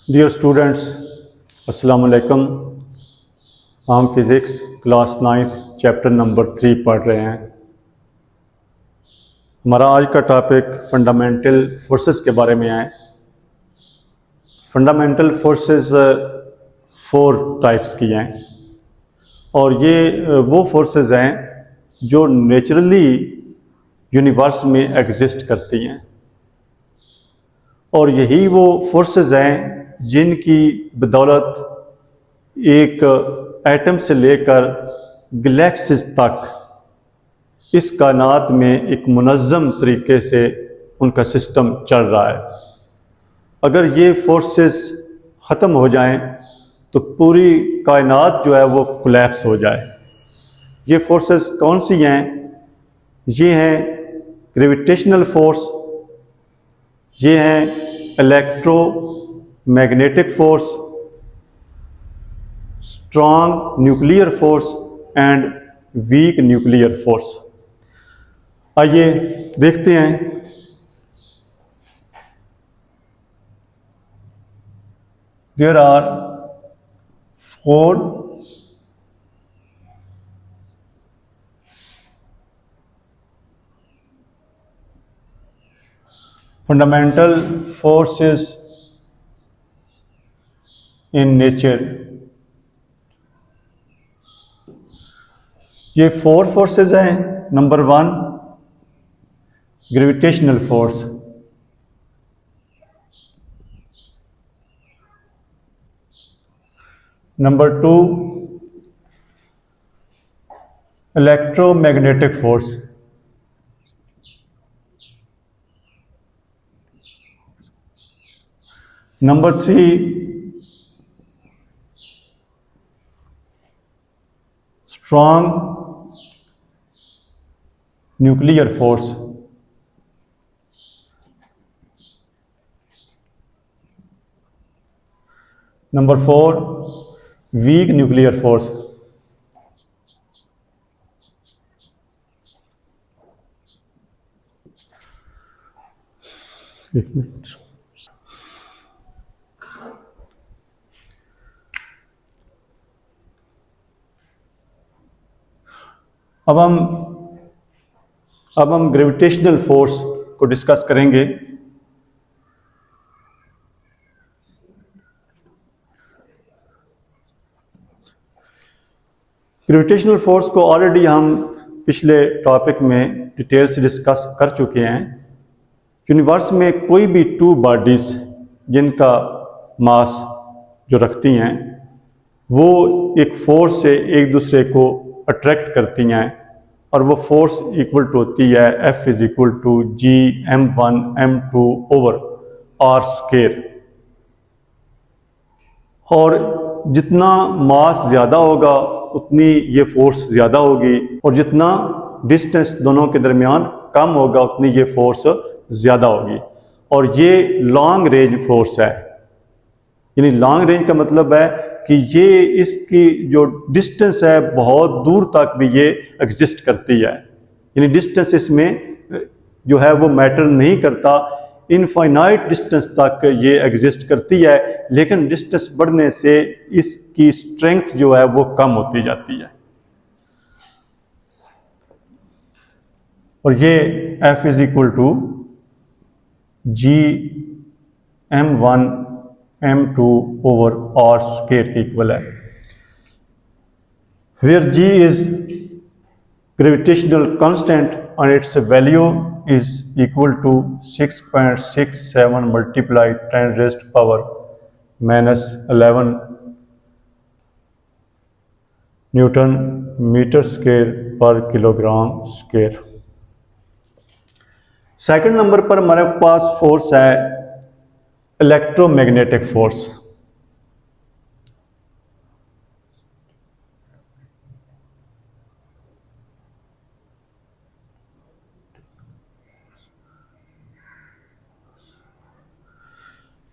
Dear students, Assalamu alaikum. हम physics class 9th chapter number 3 पढ़ रहे हैं। हमारा आज का टॉपिक फंडामेंटल फोर्सेस के बारे में है। फंडामेंटल फोर्सेस 4 टाइप्स की हैं और ये वो फोर्सेस हैं जो नेचुरली यूनिवर्स में एग्जिस्ट करती हैं और यही वो फोर्सेस हैं जिनकी बदौलत एक एटम से लेकर गैलेक्सीज तक इस कायनात में एक मुनज़्ज़म तरीके से उनका सिस्टम चल रहा है। अगर ये फोर्सेस ख़त्म हो जाएं तो पूरी कायनात जो है वो कोलैप्स हो जाए। ये फोर्सेस कौन सी हैं? ये हैं ग्रेविटेशनल फोर्स, ये हैं electromagnetic force, strong nuclear force and weak nuclear force. आइए देखते हैं। There are 4 fundamental forces in nature। ये 4 फोर्सेस हैं। Number 1 gravitational force, number 2 electromagnetic force, number 3 strong nuclear force, number 4 weak nuclear force. एक minute. अब हम gravitational force को discuss करेंगे। ग्रेविटेशनल फोर्स को ऑलरेडी हम पिछले टॉपिक में डिटेल से डिस्कस कर चुके हैं। यूनिवर्स में कोई भी 2 बॉडीज़ जिनका मास जो रखती हैं वो एक फोर्स से एक दूसरे को अट्रैक्ट करती हैं और वो फोर्स इक्वल टू होती है F is equal to G m1 m2 over r square. और जितना मास ज़्यादा होगा उतनी ये फोर्स ज़्यादा होगी और जितना डिस्टेंस दोनों के दरमियान कम होगा उतनी ये फोर्स ज़्यादा होगी। और ये लॉन्ग रेंज फोर्स है। यानी लॉन्ग रेंज का मतलब है कि ये इसकी जो डिस्टेंस है बहुत दूर तक भी ये एग्जिस्ट करती है। यानी डिस्टेंस इसमें जो है वो मैटर नहीं करता, इनफाइनाइट डिस्टेंस तक ये एग्जिस्ट करती है, लेकिन डिस्टेंस बढ़ने से इसकी स्ट्रेंथ जो है वो कम होती जाती है। और ये F is equal to G m1 m2 over r square के इक्वल है, where g is gravitational constant and its value is equal to 6.67 multiplied 10 raised power minus 11 Newton metre square पर किलोग्राम स्क्वायर। सेकंड नंबर पर हमारे पास force है electromagnetic force.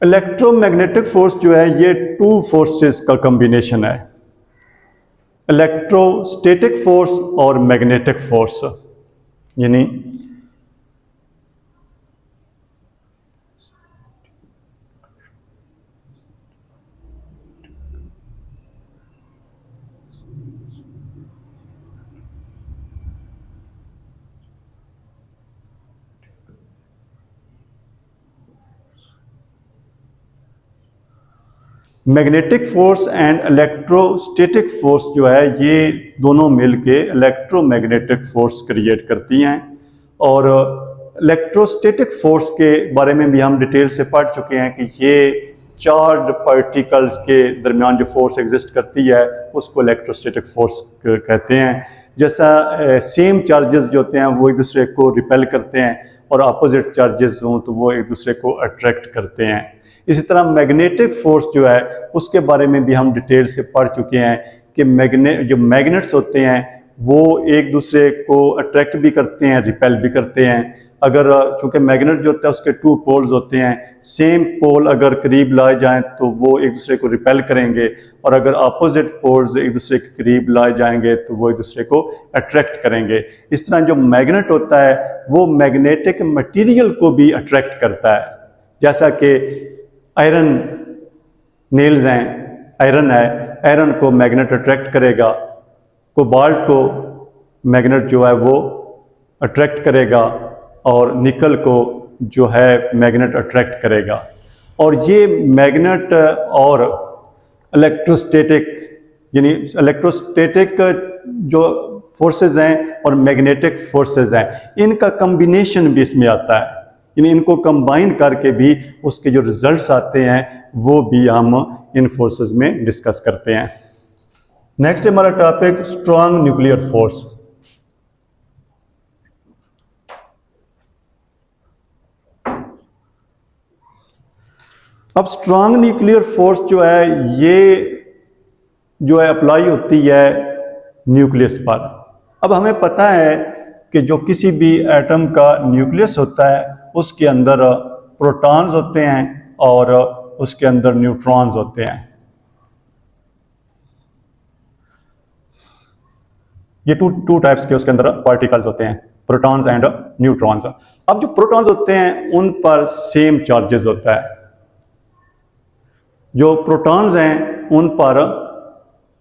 Electromagnetic force जो है ये 2 फोर्सेस का कॉम्बिनेशन है, इलेक्ट्रोस्टैटिक फोर्स और मैग्नेटिक फोर्स। यानी magnetic force and electrostatic force जो है ये दोनों मिलके इलेक्ट्रोमैग्नेटिक फोर्स क्रिएट करती हैं। और इलेक्ट्रोस्टैटिक फोर्स के बारे में भी हम डिटेल से पढ़ चुके हैं कि ये चार्ज पार्टिकल्स के दरमियान जो फोर्स एग्जिस्ट करती है उसको इलेक्ट्रोस्टैटिक फोर्स कहते हैं। जैसा सेम चार्जेस जो होते हैं वो एक दूसरे को रिपेल करते हैं और अपोजिट चार्जेस हों तो वो एक दूसरे को अट्रैक्ट करते हैं। इसी तरह मैग्नेटिक फोर्स जो है उसके बारे में भी हम डिटेल से पढ़ चुके हैं कि जो मैग्नेट्स होते हैं वो एक दूसरे को अट्रैक्ट भी करते हैं, रिपेल भी करते हैं। अगर चूंकि मैग्नेट जो होता है उसके टू पोल्स होते हैं, सेम पोल अगर करीब लाए जाएं तो वो एक दूसरे को रिपेल करेंगे, और अगर अपोजिट पोल्स एक दूसरे के करीब लाए जाएंगे तो वो एक दूसरे को अट्रैक्ट करेंगे। इस तरह जो मैग्नेट होता है वो मैग्नेटिक मटीरियल को भी अट्रैक्ट करता है। जैसा कि आयरन नेल्स हैं, आयरन है, आयरन को मैग्नेट अट्रैक्ट करेगा, कोबाल्ट को मैग्नेट जो है वो अट्रैक्ट करेगा, और निकल को जो है मैग्नेट अट्रैक्ट करेगा। और ये मैग्नेट और इलेक्ट्रोस्टैटिक यानी इलेक्ट्रोस्टैटिक जो फोर्सेस हैं और मैग्नेटिक फोर्सेस हैं इनका कम्बिनेशन भी इसमें आता है, यानी इनको कंबाइन करके भी उसके जो रिजल्ट्स आते हैं वो भी हम इन फोर्सेस में डिस्कस करते हैं। नेक्स्ट हमारा टॉपिक स्ट्रॉन्ग न्यूक्लियर फोर्स। अब स्ट्रॉन्ग न्यूक्लियर फोर्स जो है ये जो है अप्लाई होती है न्यूक्लियस पर। अब हमें पता है कि जो किसी भी एटम का न्यूक्लियस होता है उसके अंदर प्रोटॉन्स होते हैं और उसके अंदर न्यूट्रॉन्स होते हैं। ये टू टाइप्स के उसके अंदर पार्टिकल्स होते हैं, प्रोटॉन्स एंड न्यूट्रॉन्स। अब जो प्रोटॉन्स होते हैं उन पर सेम चार्जेस होता है, जो प्रोटॉन्स हैं उन पर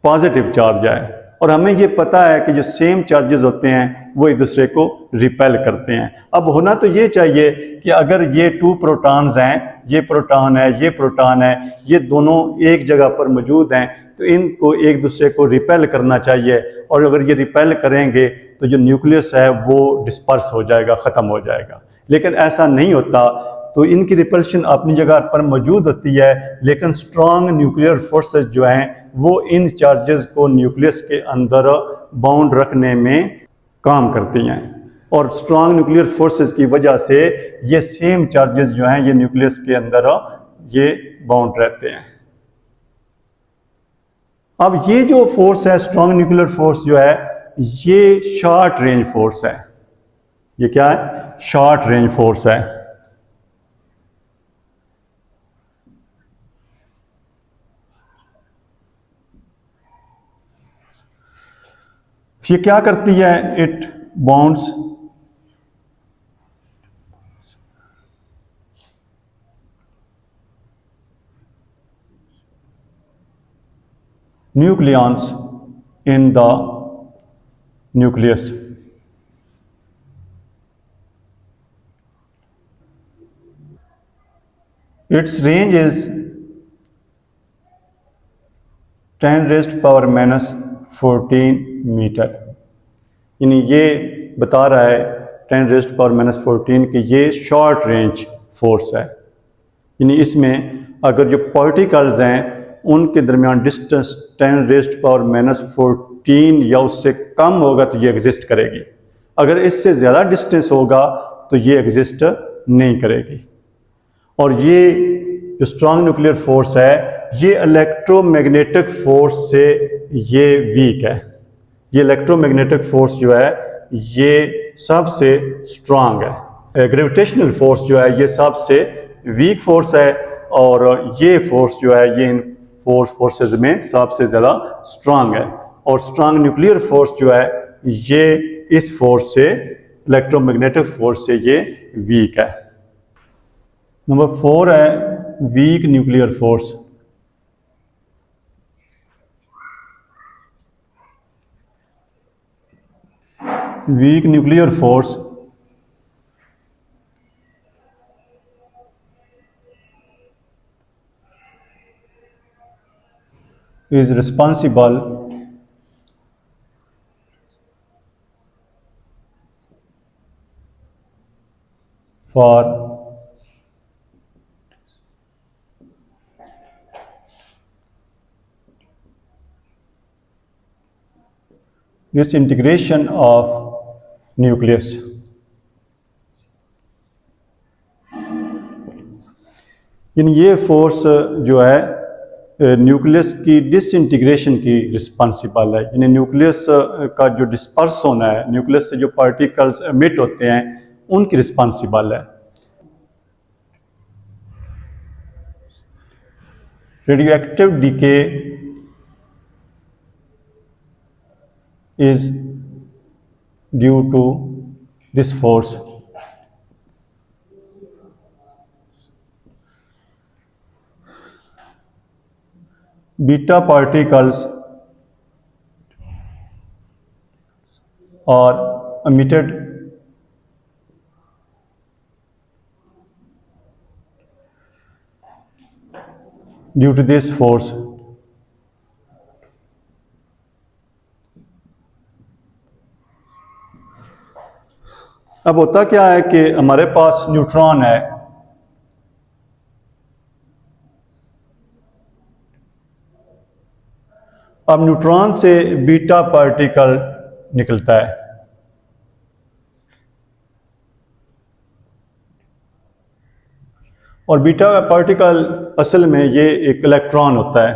पॉजिटिव चार्ज है, और हमें ये पता है कि जो सेम चार्जेस होते हैं वो एक दूसरे को रिपेल करते हैं। अब होना तो ये चाहिए कि अगर ये टू प्रोटॉन्स हैं, ये प्रोटॉन है, ये प्रोटॉन है, ये दोनों एक जगह पर मौजूद हैं तो इनको एक दूसरे को रिपेल करना चाहिए, और अगर ये रिपेल करेंगे तो जो न्यूक्लियस है वो डिस्पर्स हो जाएगा, ख़त्म हो जाएगा। लेकिन ऐसा नहीं होता, तो इनकी रिपल्शन अपनी जगह पर मौजूद होती है, लेकिन स्ट्रॉन्ग न्यूक्लियर फोर्सेस जो हैं वो इन चार्जेस को न्यूक्लियस के अंदर बाउंड रखने में काम करती हैं, और स्ट्रॉन्ग न्यूक्लियर फोर्सेस की वजह से ये सेम चार्जेस जो हैं ये न्यूक्लियस के अंदर ये बाउंड रहते हैं। अब ये जो फोर्स है स्ट्रॉन्ग न्यूक्लियर फोर्स जो है ये शॉर्ट रेंज फोर्स है। ये क्या है? शॉर्ट रेंज फोर्स है। ये क्या करती है? It bounds nucleons in the nucleus. Its range is 10 raised power minus 14 metre. यानी ये बता रहा है 10 raised power minus 14 कि ये शॉर्ट रेंज फोर्स है। यानी इसमें अगर जो पार्टिकल्स हैं उनके दरमियान डिस्टेंस 10 raised power minus 14 या उससे कम होगा तो ये एग्जिस्ट करेगी। अगर इससे ज़्यादा डिस्टेंस होगा तो ये एग्जिस्ट नहीं करेगी। और ये जो स्ट्रॉन्ग न्यूक्लियर फोर्स है ये इलेक्ट्रोमैग्नेटिक फोर्स से ये वीक है। ये इलेक्ट्रोमैग्नेटिक फोर्स जो है ये सबसे स्ट्रांग है। ग्रेविटेशनल फोर्स जो है ये सबसे वीक फोर्स है, और ये फोर्स जो है ये इन फोर्सेस में सबसे ज़्यादा स्ट्रांग है। और स्ट्रांग न्यूक्लियर फोर्स जो है ये इस फोर्स से, इलेक्ट्रोमैग्नेटिक फोर्स से ये वीक है। नंबर 4 है week nuclear force. Week nuclear force is responsible for disintegration of nucleus. इन ये फोर्स जो है न्यूक्लियस की डिसइंटीग्रेशन की रिस्पॉन्सिबल है, यानी न्यूक्लियस का जो डिस्पर्स होना है, न्यूक्लियस से जो पार्टिकल्स एमिट होते हैं उनकी रिस्पॉन्सिबल है। Radioactive decay is due to this force. Beta particles are emitted due to this force. अब होता क्या है कि हमारे पास न्यूट्रॉन है, अब न्यूट्रॉन से बीटा पार्टिकल निकलता है और बीटा पार्टिकल असल में ये एक इलेक्ट्रॉन होता है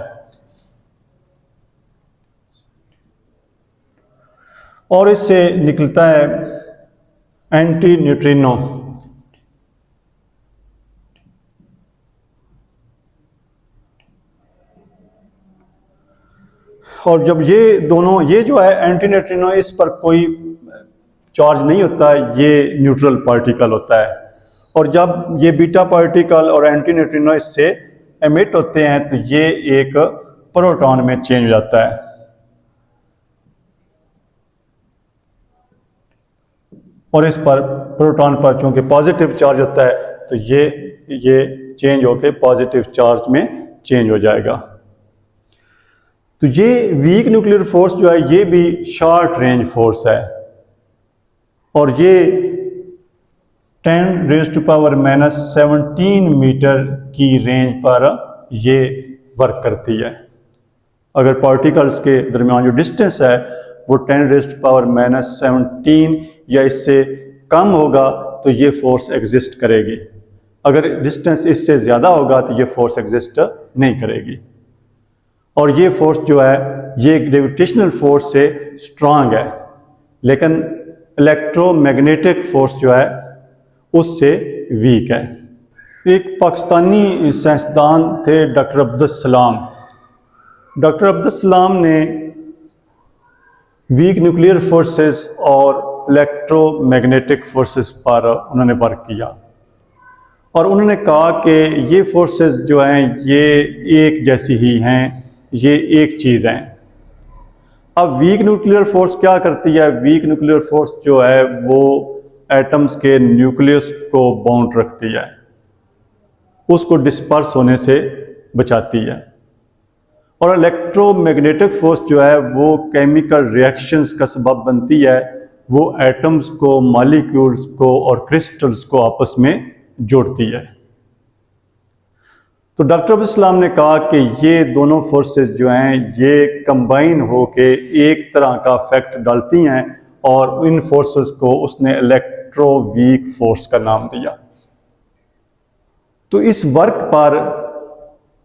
और इससे निकलता है एंटी न्यूट्रिनो। और जब ये दोनों, ये जो है एंटी न्यूट्रिनो, इस पर कोई चार्ज नहीं होता, ये न्यूट्रल पार्टिकल होता है। और जब ये बीटा पार्टिकल और एंटी न्यूट्रिनो इससे एमिट होते हैं तो ये एक प्रोटॉन में चेंज हो जाता है। और इस पर प्रोटॉन पर चूंकि पॉजिटिव चार्ज होता है तो ये चेंज होकर पॉजिटिव चार्ज में चेंज हो जाएगा। तो ये वीक न्यूक्लियर फोर्स जो है ये भी शॉर्ट रेंज फोर्स है और ये 10⁻⁻17 मीटर की रेंज पर ये वर्क करती है। अगर पार्टिकल्स के दरमियान जो डिस्टेंस है वो 10⁻⁻17 या इससे कम होगा तो ये फोर्स एग्जिस्ट करेगी। अगर डिस्टेंस इससे ज़्यादा होगा तो ये फोर्स एग्जिस्ट नहीं करेगी। और ये फोर्स जो है ये ग्रेविटेशनल फोर्स से स्ट्रांग है, लेकिन इलेक्ट्रोमैग्नेटिक फोर्स जो है उससे वीक है। एक पाकिस्तानी साइंसदान थे डॉक्टर अब्दुल सलाम। डॉक्टर अब्दुल सलाम ने वीक न्यूक्लियर फोर्सेस और इलेक्ट्रोमैग्नेटिक फोर्सेस पर उन्होंने वर्क किया और उन्होंने कहा कि ये फोर्सेस जो हैं ये एक जैसी ही हैं, ये एक चीज़ हैं। अब वीक न्यूक्लियर फोर्स क्या करती है? वीक न्यूक्लियर फोर्स जो है वो एटम्स के न्यूक्लियस को बाउंड रखती है, उसको डिस्पर्स होने से बचाती है। और इलेक्ट्रोमैग्नेटिक फोर्स जो है वो केमिकल रिएक्शंस का सबब बनती है, वो एटम्स को, मॉलिक्यूल्स को और क्रिस्टल्स को आपस में जोड़ती है। तो डॉक्टर अब्दुल सलाम ने कहा कि ये दोनों फोर्सेस जो हैं ये कंबाइन होके एक तरह का इफेक्ट डालती हैं और इन फोर्सेस को उसने इलेक्ट्रो वीक फोर्स का नाम दिया। तो इस वर्क पर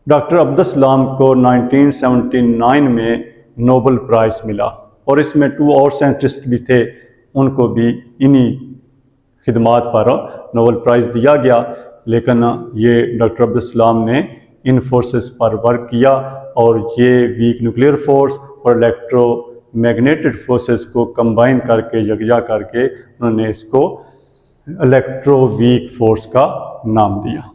डॉक्टर अब्दुल सलाम को 1979 में नोबेल प्राइज़ मिला और इसमें 2 और साइंटिस्ट भी थे, उनको भी इन्हीं खिदमात पर नोबेल प्राइज़ दिया गया। लेकिन ये डॉक्टर अब्दुल सलाम ने इन फोर्सेस पर वर्क किया और ये वीक न्यूक्लियर फोर्स और इलेक्ट्रोमैग्नेटिक फोर्सेस को कंबाइन करके, यकजा करके उन्होंने इसको इलेक्ट्रो वीक फोर्स का नाम दिया।